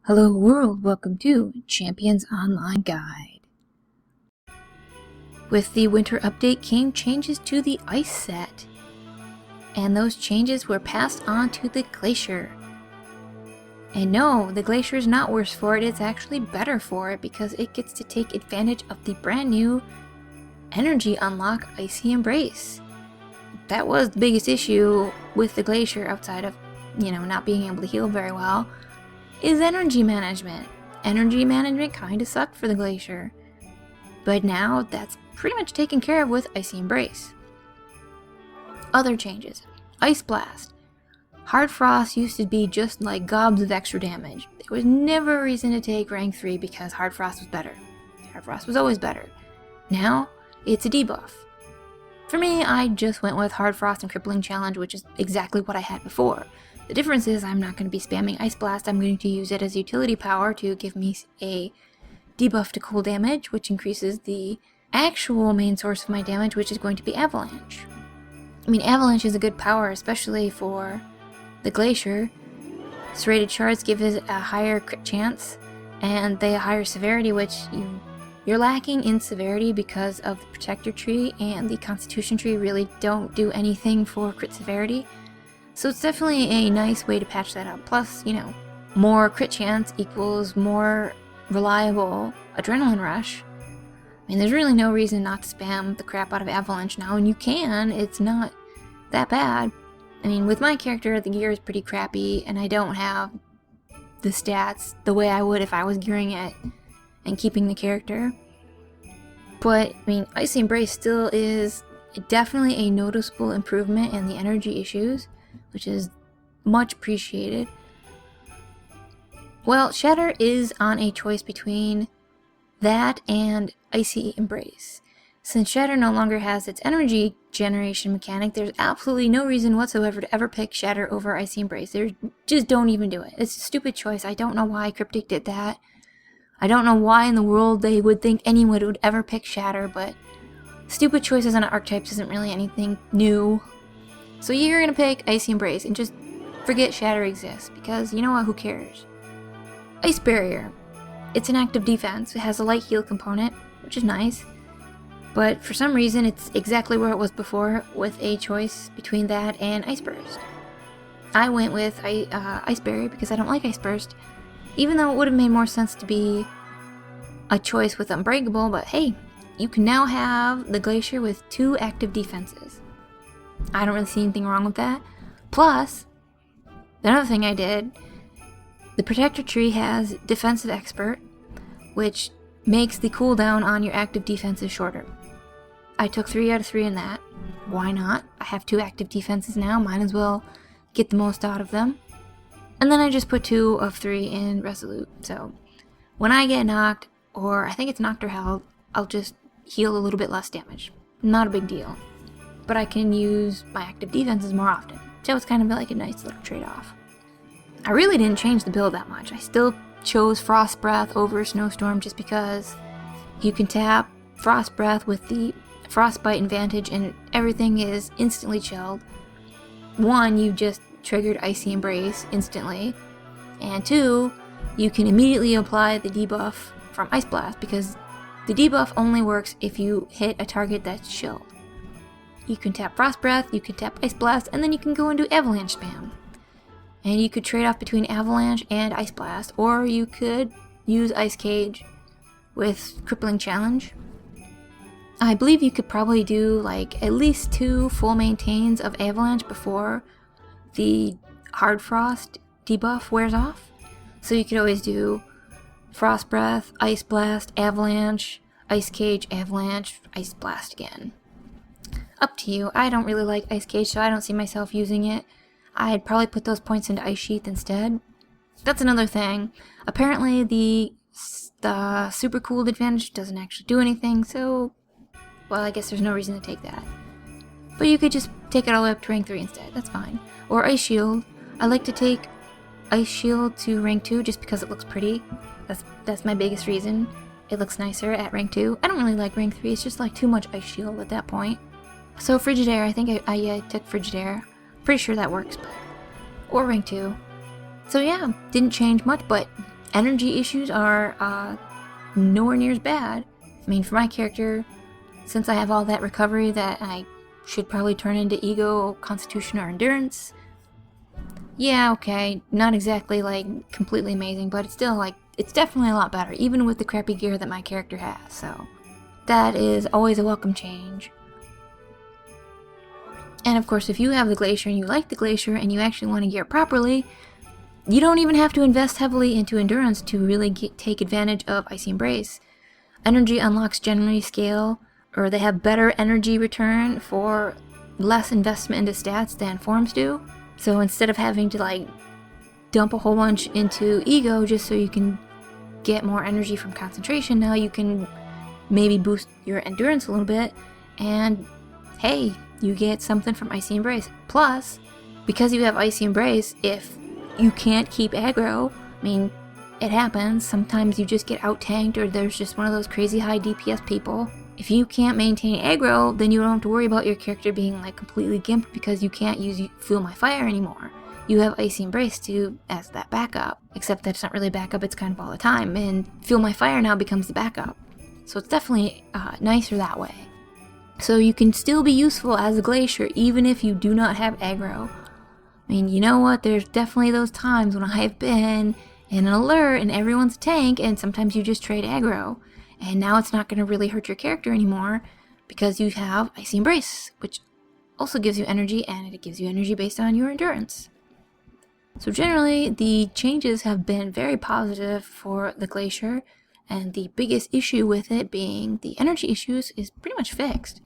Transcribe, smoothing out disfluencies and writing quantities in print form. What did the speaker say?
Hello world, welcome to Champions Online Guide. With the winter update came changes to the ice set, and those changes were passed on to the Glacier. And no, the Glacier is not worse for it, it's actually better for it because it gets to take advantage of the brand new energy unlock Icy Embrace. That was the biggest issue with the Glacier outside of, not being able to heal very well, is energy management. Energy management kinda sucked for the Glacier. But now that's pretty much taken care of with Icy Embrace. Other changes. Ice Blast. Hard Frost used to be just like gobs of extra damage. There was never a reason to take rank 3 because Hard Frost was better. Hard Frost was always better. Now, it's a debuff. For me, I just went with Hard Frost and Crippling Challenge, which is exactly what I had before. The difference is I'm not going to be spamming Ice Blast, I'm going to use it as utility power to give me a debuff to cool damage, which increases the actual main source of my damage, which is going to be Avalanche. Avalanche is a good power, especially for the Glacier. Serrated Shards give it a higher crit chance, and they have higher severity, which you're lacking in severity because of the Protector Tree, and the Constitution Tree really don't do anything for crit severity. So it's definitely a nice way to patch that up. Plus, more crit chance equals more reliable adrenaline rush. There's really no reason not to spam the crap out of Avalanche now, and you can. It's not that bad. With my character, the gear is pretty crappy, and I don't have the stats the way I would if I was gearing it and keeping the character. But, Icy Embrace still is definitely a noticeable improvement in the energy issues, which is much appreciated. Well, Shatter is on a choice between that and Icy Embrace. Since Shatter no longer has its energy generation mechanic, there's absolutely no reason whatsoever to ever pick Shatter over Icy Embrace. Just don't even do it. It's a stupid choice. I don't know why Cryptic did that. I don't know why in the world they would think anyone would ever pick Shatter, but stupid choices on archetypes isn't really anything new. So you're gonna pick Icy Embrace and just forget Shatter exists, because you know what, who cares? Ice Barrier. It's an active defense. It has a light heal component, which is nice. But for some reason, it's exactly where it was before, with a choice between that and Ice Burst. I went with Ice Barrier because I don't like Ice Burst, even though it would have made more sense to be a choice with Unbreakable, but hey, you can now have the Glacier with 2 active defenses. I don't really see anything wrong with that. Plus, another thing I did, the Protector Tree has Defensive Expert, which makes the cooldown on your active defenses shorter. I took 3 out of 3 in that. Why not? I have 2 active defenses now, might as well get the most out of them. And then I just put 2 of 3 in Resolute, so when I get knocked, or I think it's knocked or held, I'll just heal a little bit less damage. Not a big deal. But I can use my active defenses more often, so it's kind of like a nice little trade-off. I really didn't change the build that much. I still chose Frost Breath over Snowstorm just because you can tap Frost Breath with the Frostbite advantage and everything is instantly chilled. 1, you just triggered Icy Embrace instantly, and 2, you can immediately apply the debuff from Ice Blast because the debuff only works if you hit a target that's chilled. You can tap Frost Breath, you can tap Ice Blast, and then you can go into Avalanche spam. And you could trade off between Avalanche and Ice Blast, or you could use Ice Cage with Crippling Challenge. I believe you could probably do at least 2 full maintains of Avalanche before the Hard Frost debuff wears off. So you could always do Frost Breath, Ice Blast, Avalanche, Ice Cage, Avalanche, Ice Blast again. Up to you. I don't really like Ice Cage, so I don't see myself using it. I'd probably put those points into Ice Sheath instead. That's another thing. Apparently the super cooled advantage doesn't actually do anything, so, well, I guess there's no reason to take that. But you could just take it all the way up to rank 3 instead, that's fine. Or Ice Shield. I like to take Ice Shield to rank 2 just because it looks pretty. That's my biggest reason. It looks nicer at rank 2. I don't really like rank 3, it's just too much Ice Shield at that point. So Frigid Air, I think I took Frigid Air. Pretty sure that works, or rank 2. So yeah, didn't change much, but energy issues are nowhere near as bad. I mean, for my character, since I have all that recovery that I should probably turn into ego, constitution, or endurance, yeah, okay, not exactly like completely amazing, but it's still like, it's definitely a lot better, even with the crappy gear that my character has, so that is always a welcome change. And of course, if you have the Glacier and you like the Glacier and you actually want to gear properly, you don't even have to invest heavily into endurance to really take advantage of Icy Embrace. Energy unlocks generally scale, or they have better energy return for less investment into stats than forms do. So instead of having to like dump a whole bunch into ego just so you can get more energy from concentration, now you can maybe boost your endurance a little bit, and hey, you get something from Icy Embrace. Plus, because you have Icy Embrace, if you can't keep aggro, I mean, it happens, sometimes you just get out-tanked or there's just one of those crazy high DPS people. If you can't maintain aggro, then you don't have to worry about your character being like completely gimped because you can't use Fuel My Fire anymore. You have Icy Embrace as that backup, except that's not really backup, it's kind of all the time, and Fuel My Fire now becomes the backup. So it's definitely nicer that way. So you can still be useful as a Glacier even if you do not have aggro. I mean, you know what, there's definitely those times when I've been in an alert and everyone's a tank and sometimes you just trade aggro. And now it's not going to really hurt your character anymore because you have Icy Embrace, which also gives you energy, and it gives you energy based on your endurance. So generally, the changes have been very positive for the Glacier, and the biggest issue with it being the energy issues is pretty much fixed.